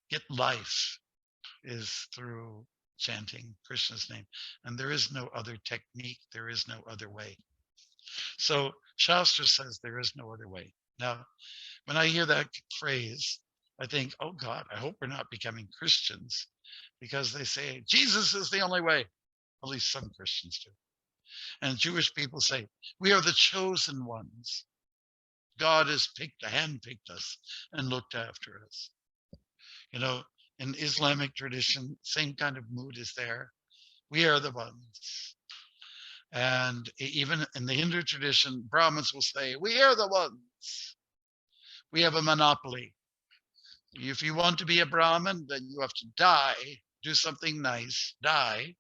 get life is through chanting Krishna's name. And there is no other technique. There is no other way. So Shastra says there is no other way. Now, when I hear that phrase, I think, oh God, I hope we're not becoming Christians because they say Jesus is the only way. At least some Christians do. And Jewish people say, we are the chosen ones. God has handpicked us and looked after us. You know, in Islamic tradition, same kind of mood is there. We are the ones. And even in the Hindu tradition, Brahmins will say, we are the ones. We have a monopoly. If you want to be a Brahmin, then you have to die, do something nice, die,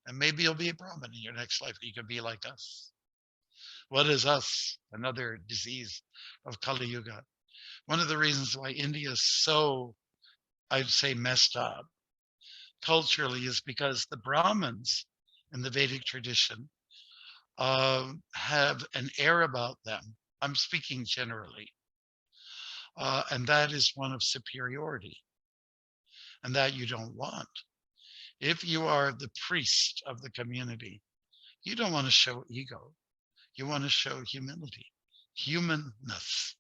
and maybe you'll be a Brahmin in your next life. You could be like us. What is us? Another disease of Kali Yuga. One of the reasons why India is so, I'd say, messed up culturally is because the Brahmins in the Vedic tradition have an air about them. I'm speaking generally. And that is one of superiority. And that you don't want. If you are the priest of the community, you don't want to show ego. You want to show humility, humanness.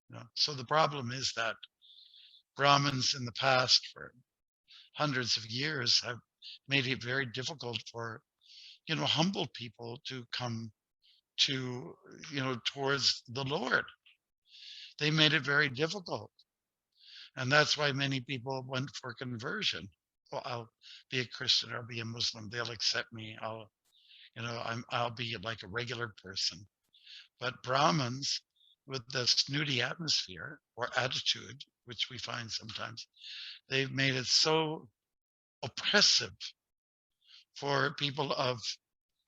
You know? So the problem is that Brahmins in the past for hundreds of years have made it very difficult for, you know, humble people to come to, you know, towards the Lord. They made it very difficult. And that's why many people went for conversion. Well, I'll be a Christian, I'll be a Muslim, they'll accept me. I'll be like a regular person. But Brahmins with the snooty atmosphere or attitude, which we find sometimes, they've made it so oppressive for people of,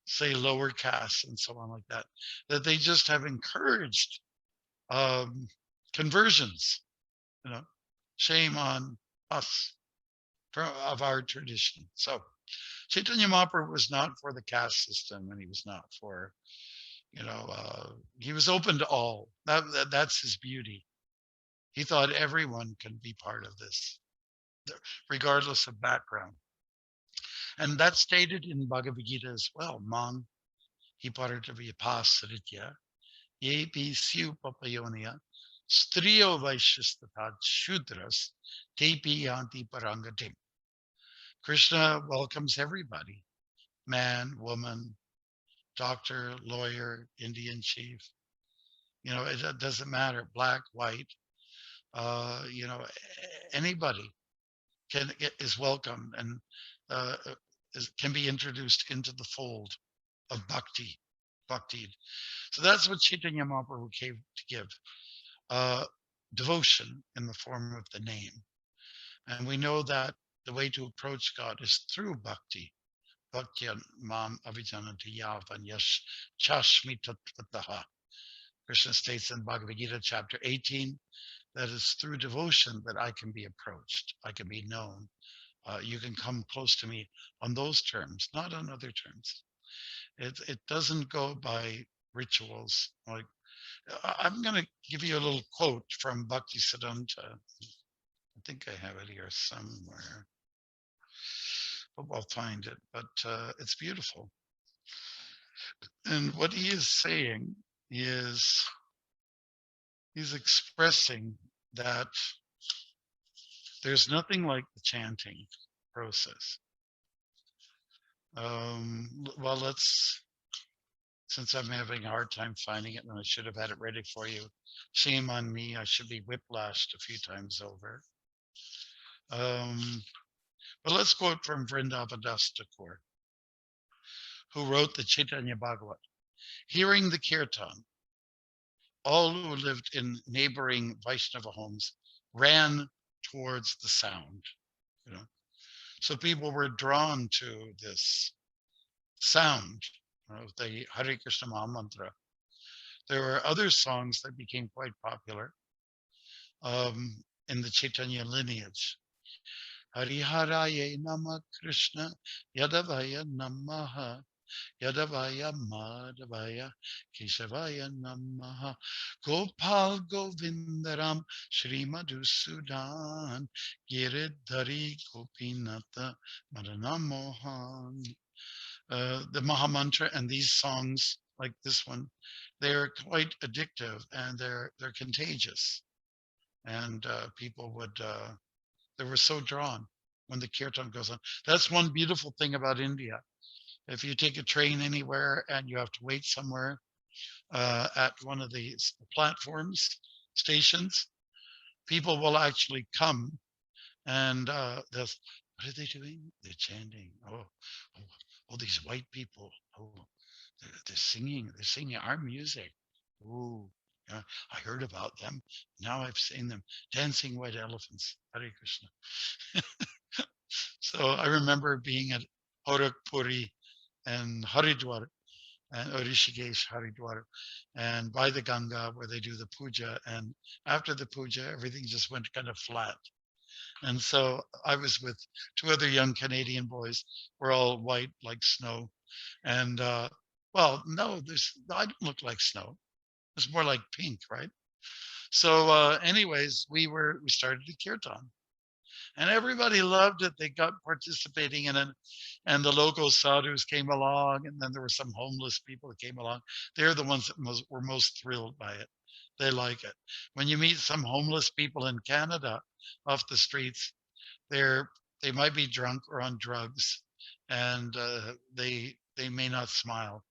say, lower castes and so on like that, that they just have encouraged conversions. You know, shame on us of our tradition. So Chaitanya Mahaprabhu was not for the caste system, and he was not for, he was open to all. That's his beauty. He thought everyone can be part of this, regardless of background. And that's stated in Bhagavad Gita as well. Man hiparatavyapasaritya ye bhisyu papayonia striyo vaishyastatad shudras tepi yanti parangatim. Krishna welcomes everybody, man, woman, doctor, lawyer, Indian chief. You know, it doesn't matter, black, white, anybody is welcome and can be introduced into the fold of bhakti. So that's what Chaitanya Mahaprabhu came to give, devotion in the form of the name. And we know that the way to approach God is through bhakti. Bhaktya mam avijanati yavan yash chashmi tatvataha. Krishna states in Bhagavad Gita chapter 18, that it's through devotion that I can be approached, I can be known. You can come close to me on those terms, not on other terms. It doesn't go by rituals. Like, I'm going to give you a little quote from Bhakti Siddhanta. I think I have it here somewhere. Hope I'll find it, but it's beautiful. And what he is saying is, he's expressing that there's nothing like the chanting process. Well, since I'm having a hard time finding it, and I should have had it ready for you, shame on me, I should be whiplashed a few times over. But let's quote from Vrindavan Das Thakur, who wrote the Chaitanya Bhagavat. Hearing the kirtan, all who lived in neighboring Vaishnava homes ran towards the sound. So people were drawn to this sound of the Hare Krishna Maha Mantra. There were other songs that became quite popular in the Chaitanya lineage. Hariharaye Nama Krishna Yadavaya Namaha Yadavaya Madhavaya Keshavaya Namaha Gopal Govindaram Shri Madhusudan Giridhari Gopinata Madanamohan. The Mahamantra and these songs like this one, they're quite addictive and they're contagious. And people would they were so drawn when the kirtan goes on. That's one beautiful thing about India. If you take a train anywhere and you have to wait somewhere at one of the platforms, stations, people will actually come and they'll, what are they doing? They're chanting. Oh, these white people. Oh, they're singing. They're singing our music. Oh, yeah, I heard about them. Now I've seen them dancing white elephants. Hare Krishna. So I remember being at Horakpuri and Haridwar and Rishikesh, Haridwar, and by the Ganga where they do the puja. And after the puja, everything just went kind of flat. And so I was with two other young Canadian boys. We're all white like snow. And well, no, I don't look like snow. It's more like pink, right? So anyways, we started the kirtan. And everybody loved it. They got participating in it, and the local sadhus came along, and then there were some homeless people that came along. They're the ones that were most thrilled by it. They like it. When you meet some homeless people in Canada off the streets, they're they might be drunk or on drugs, and they may not smile,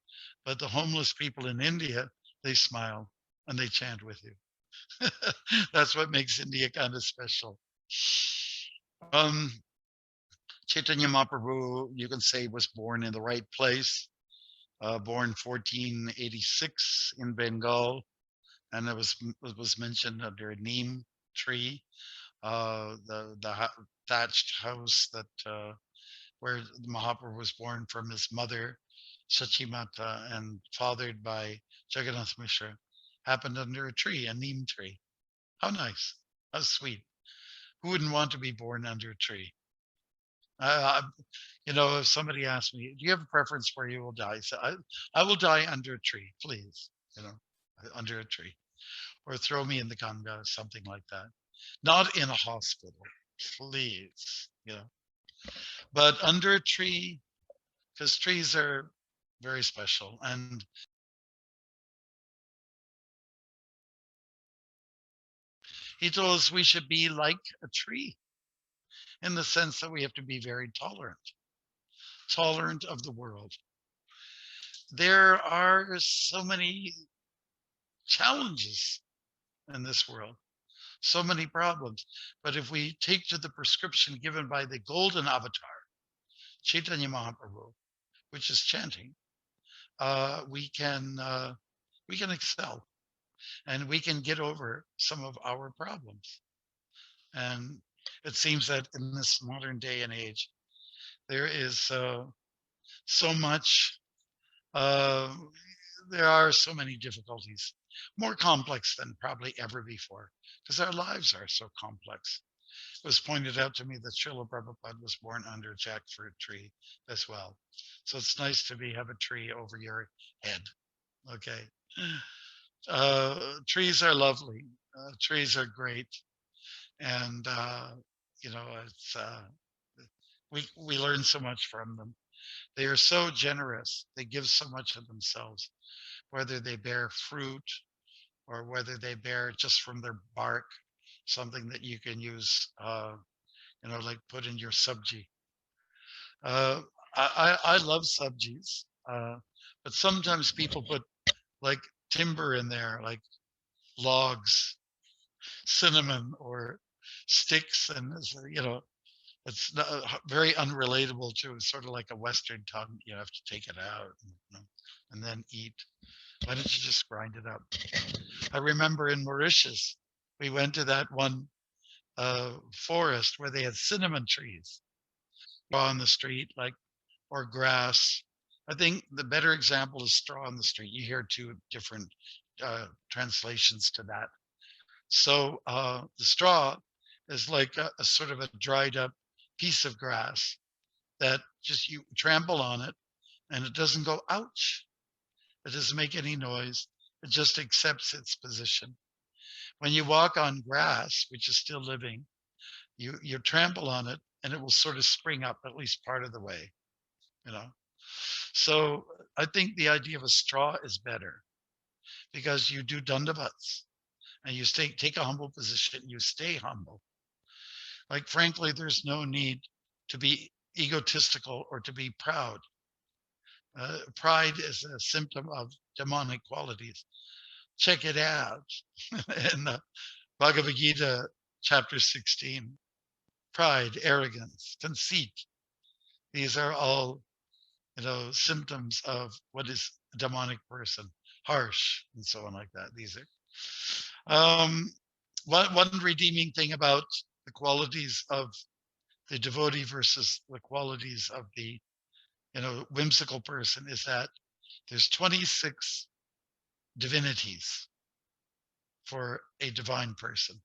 but the homeless people in India, they smile and they chant with you. That's what makes India kind of special. Um, Chaitanya Mahaprabhu, you can say, was born in the right place. Born 1486 in Bengal, and it was mentioned under a neem tree. The thatched house that where Mahaprabhu was born from his mother, Sachimata, and fathered by Jagannath Mishra, happened under a tree, a neem tree. How nice! How sweet! Who wouldn't want to be born under a tree? Uh, if somebody asks me, "Do you have a preference where you will die?" So I will die under a tree, please. Under a tree, or throw me in the Ganga, something like that. Not in a hospital, please. But under a tree, because trees are very special. And he told us we should be like a tree in the sense that we have to be very tolerant of the world. There are so many challenges in this world, so many problems. But if we take to the prescription given by the golden avatar, Chaitanya Mahaprabhu, which is chanting, we can excel and we can get over some of our problems. And it seems that in this modern day and age, there is so much, uh, there are so many difficulties, more complex than probably ever before, because our lives are so complex. It was pointed out to me that Srila Prabhupada was born under a jackfruit tree as well. So it's nice to have a tree over your head. Okay. Trees are lovely. Trees are great. And, it's, we learn so much from them. They are so generous. They give so much of themselves, whether they bear fruit or whether they bear just from their bark, something that you can use, like put in your sabji. Uh, I love sabjis, but sometimes people put like timber in there, like logs, cinnamon, or sticks, and it's not, very unrelatable to sort of like a Western tongue. You have to take it out and then eat. Why don't you just grind it up? I remember in Mauritius, we went to that one forest where they had cinnamon trees on the street, or grass. I think the better example is straw on the street. You hear two different translations to that. So the straw is like a sort of a dried up piece of grass that just you trample on it and it doesn't go ouch. It doesn't make any noise. It just accepts its position. When you walk on grass, which is still living, you trample on it and it will sort of spring up at least part of the way, you know. So I think the idea of a straw is better because you do dandavats and you take a humble position, you stay humble. Like, frankly, there's no need to be egotistical or to be proud. Pride is a symptom of demonic qualities. Check it out in the Bhagavad Gita, chapter 16. Pride, arrogance, conceit. These are all, symptoms of what is a demonic person, harsh, and so on like that. These are one redeeming thing about the qualities of the devotee versus the qualities of the whimsical person is that there's 26 divinities for a divine person,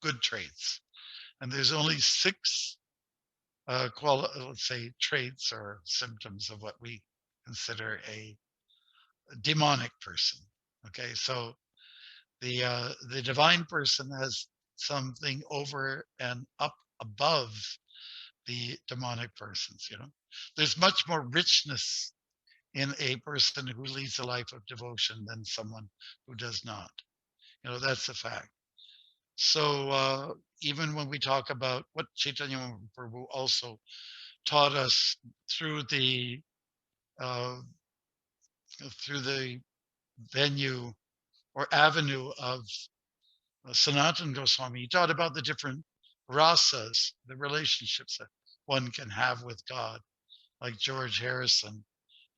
good traits, and there's only 6 let's say traits or symptoms of what we consider a demonic person. Okay, so the divine person has something over and up above the demonic persons. There's much more richness in a person who leads a life of devotion than someone who does not. That's a fact. So even when we talk about what Chaitanya Mahaprabhu also taught us through the uh, venue or avenue of Sanatana Goswami, he taught about the different rasas, the relationships that one can have with God, like George Harrison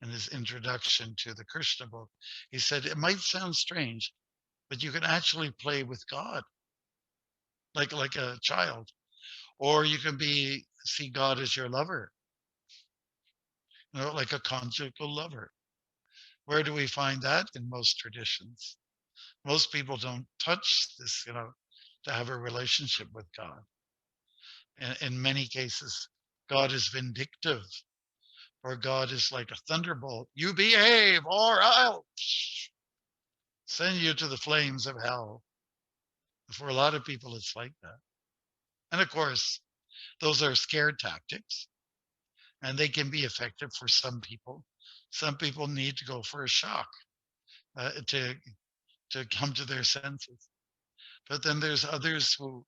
in his introduction to the Krishna book. He said, it might sound strange, but you can actually play with God like a child, or you can see God as your lover, like a conjugal lover. Where do we find that? In most traditions. Most people don't touch this, to have a relationship with God. In many cases, God is vindictive, or God is like a thunderbolt. You behave, or I'll send you to the flames of hell. For a lot of people, it's like that. And of course, those are scared tactics, and they can be effective for some people. Some people need to go for a shock to come to their senses. But then there's others who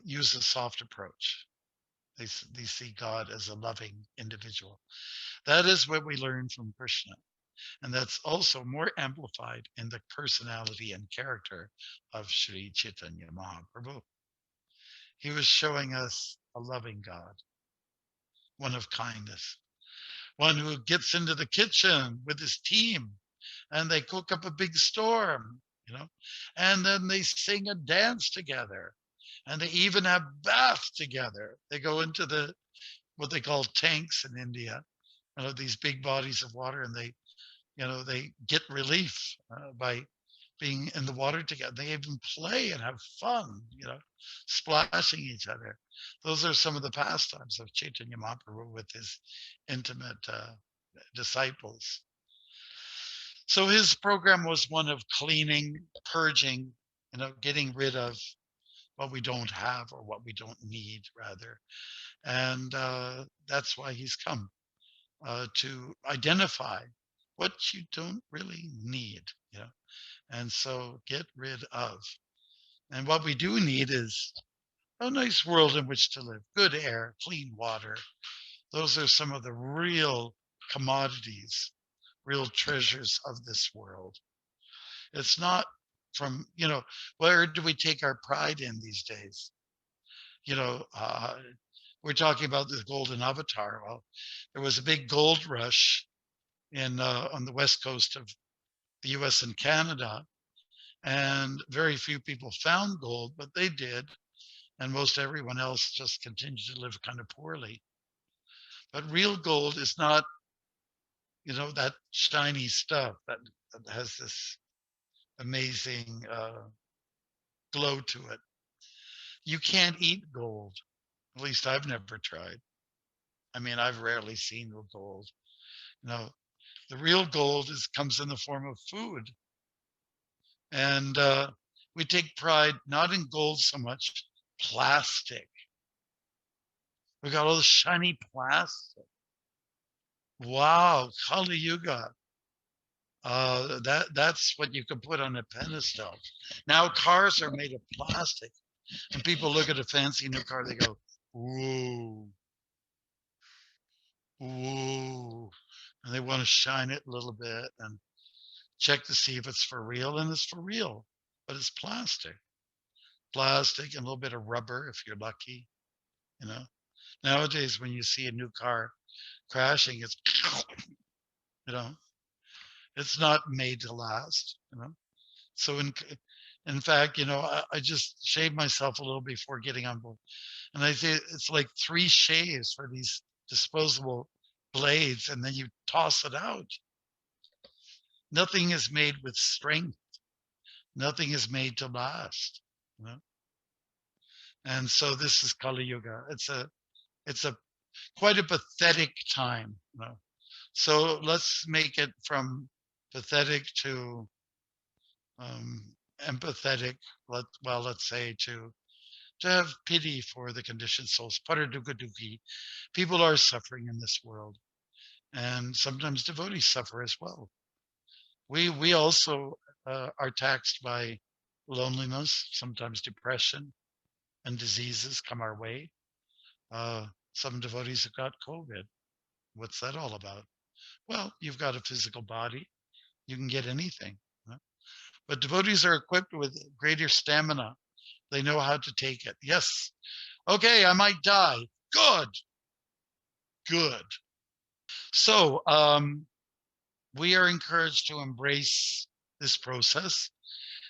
use a soft approach. They see God as a loving individual. That is what we learn from Krishna. And that's also more amplified in the personality and character of Sri Chaitanya Mahaprabhu. He was showing us a loving God, one of kindness, one who gets into the kitchen with his team and they cook up a big storm, and then they sing and dance together, and they even have baths together. They go into what they call tanks in India, these big bodies of water, and they get relief by being in the water together. They even play and have fun, splashing each other. Those are some of the pastimes of Chaitanya Mahaprabhu with his intimate disciples. So his program was one of cleaning, purging, getting rid of what we don't have or what we don't need, rather. And that's why he's come to identify what you don't really need, and so get rid of. And what we do need is a nice world in which to live, good air, clean water. Those are some of the real commodities, real treasures of this world. It's not from, where do we take our pride in these days? We're talking about the golden avatar. Well, there was a big gold rush on the west coast of the US and Canada, and very few people found gold, but they did, and most everyone else just continued to live kind of poorly. But real gold is not, that shiny stuff that has this amazing glow to it. You can't eat gold. At least I've never tried. I mean, I've rarely seen gold. No, the real gold comes in the form of food. And we take pride not in gold so much, plastic. We got all this shiny plastic. Wow, Kali Yuga. That's what you can put on a pedestal. Now cars are made of plastic, and people look at a fancy new car, they go, "Whoa, whoa," and they want to shine it a little bit and check to see if it's for real, and it's for real, but it's plastic, and a little bit of rubber if you're lucky. You know, nowadays when you see a new car crashing, it's you know, it's not made to last. You know, so in fact, I just shaved myself a little before getting on board, and I say it's like 3 shaves for these disposable blades, and then you toss it out. Nothing is made with strength. Nothing is made to last. You know? And so this is Kali Yuga. It's a quite a pathetic time. You know? So let's make it from pathetic to empathetic. Let's say to have pity for the conditioned souls. Paradukaduki. People are suffering in this world, and sometimes devotees suffer as well. We also are taxed by loneliness, sometimes depression, and diseases come our way. Some devotees have got COVID. What's that all about? Well, you've got a physical body. You can get anything. Huh? But devotees are equipped with greater stamina. They know how to take it. Yes. Okay, I might die. Good. Good. So we are encouraged to embrace this process,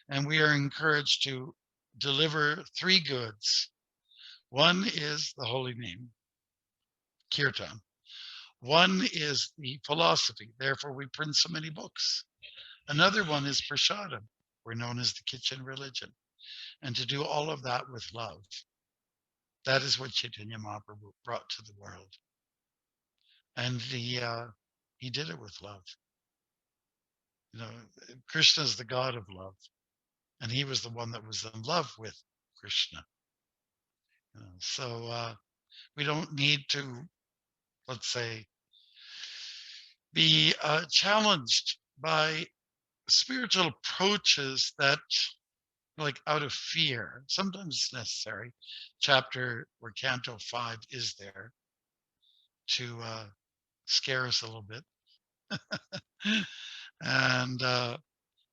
and we are encouraged to deliver 3 goods. One is the holy name, kirtan. One is the philosophy. Therefore, we print so many books. Another one is prasadam. We're known as the kitchen religion. And to do all of that with love. That is what Chaitanya Mahaprabhu brought to the world. And he did it with love. You know, Krishna is the God of love. And he was the one that was in love with Krishna. You know, so we don't need to, let's say, be challenged by spiritual approaches that, like, out of fear. Sometimes it's necessary. Chapter or Canto 5 is there to scare us a little bit. And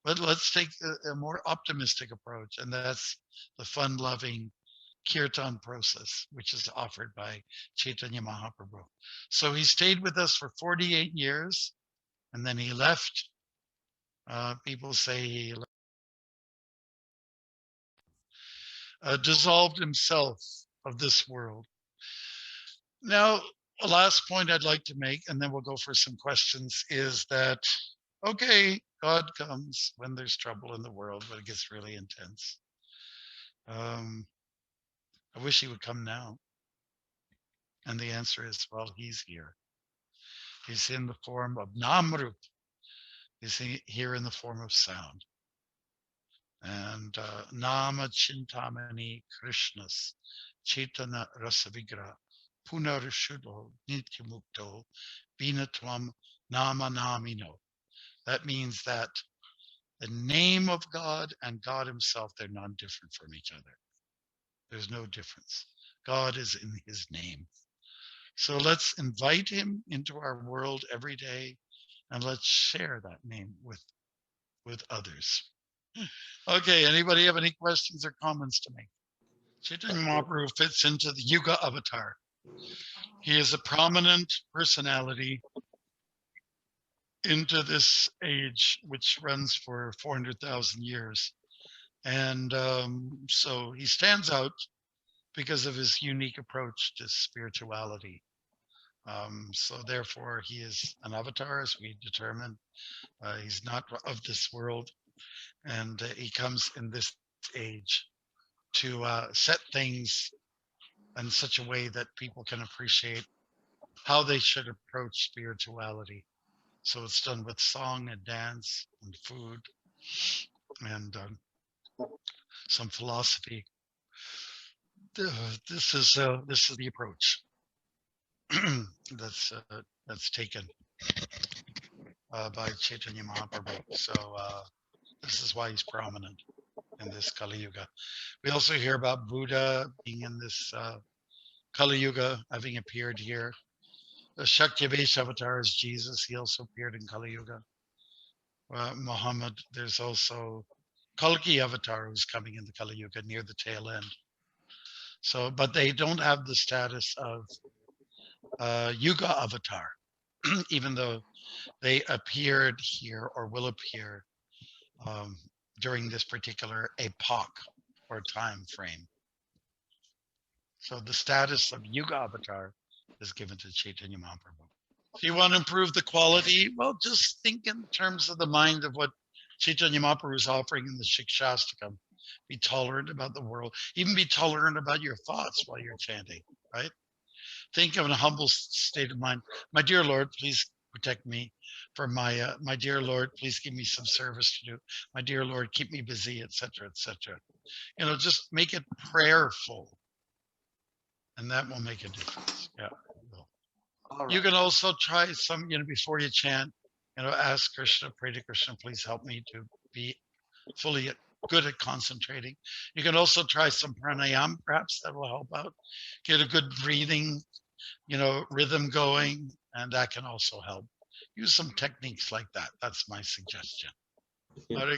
but let's take a more optimistic approach, and that's the fun-loving kirtan process, which is offered by Chaitanya Mahaprabhu. So he stayed with us for 48 years, and then he left. People say he dissolved himself of this world. Now, a last point I'd like to make, and then we'll go for some questions, is that, okay, God comes when there's trouble in the world, when it gets really intense. I wish he would come now. And the answer is, well, he's here. He's in the form of Namrup. He's here in the form of sound. And Nama Chintamani Krishnas Chaitanya Rasavigra Punarishuddho Nityamukto Vinatvam Nama Namino. That means that the name of God and God himself, they're non-different from each other. There's no difference. God is in his name. So let's invite him into our world every day, and let's share that name with others. Okay, anybody have any questions or comments to make? Chaitanya Mahaprabhu fits into the Yuga avatar. He is a prominent personality into this age, which runs for 400,000 years. And so he stands out because of his unique approach to spirituality. So therefore, he is an avatar, as we determined. He's not of this world, and he comes in this age to set things in such a way that people can appreciate how they should approach spirituality. So it's done with song and dance and food and some philosophy. This is the approach that's taken by Chaitanya Mahaprabhu. So this is why he's prominent in this Kali Yuga. We also hear about Buddha being in this Kali Yuga, having appeared here. The Shakti-based avatar is Jesus. He also appeared in Kali Yuga. Muhammad, there's also Kalki avatar who's coming in the Kali Yuga near the tail end. So, but they don't have the status of Yuga avatar, even though they appeared here or will appear during this particular epoch or time frame. So the status of Yuga avatar is given to Chaitanya Mahaprabhu. If you want to improve the quality, well, just think in terms of the mind of what Chaitanya Mahaprabhu is offering in the Shikshastakam. Be tolerant about the world. Even be tolerant about your thoughts while you're chanting, right? Think of a humble state of mind. My dear Lord, please protect me. For my dear Lord, please give me some service to do. My dear Lord, keep me busy, etc., etc. Just make it prayerful, and that will make a difference. Yeah. All You right. can also try some, before you chant, ask Krishna, pray to Krishna, please help me to be fully good at concentrating. You can also try some pranayama, perhaps that will help out. Get a good breathing, rhythm going, and that can also help. Use some techniques like that. That's my suggestion. Okay. Hare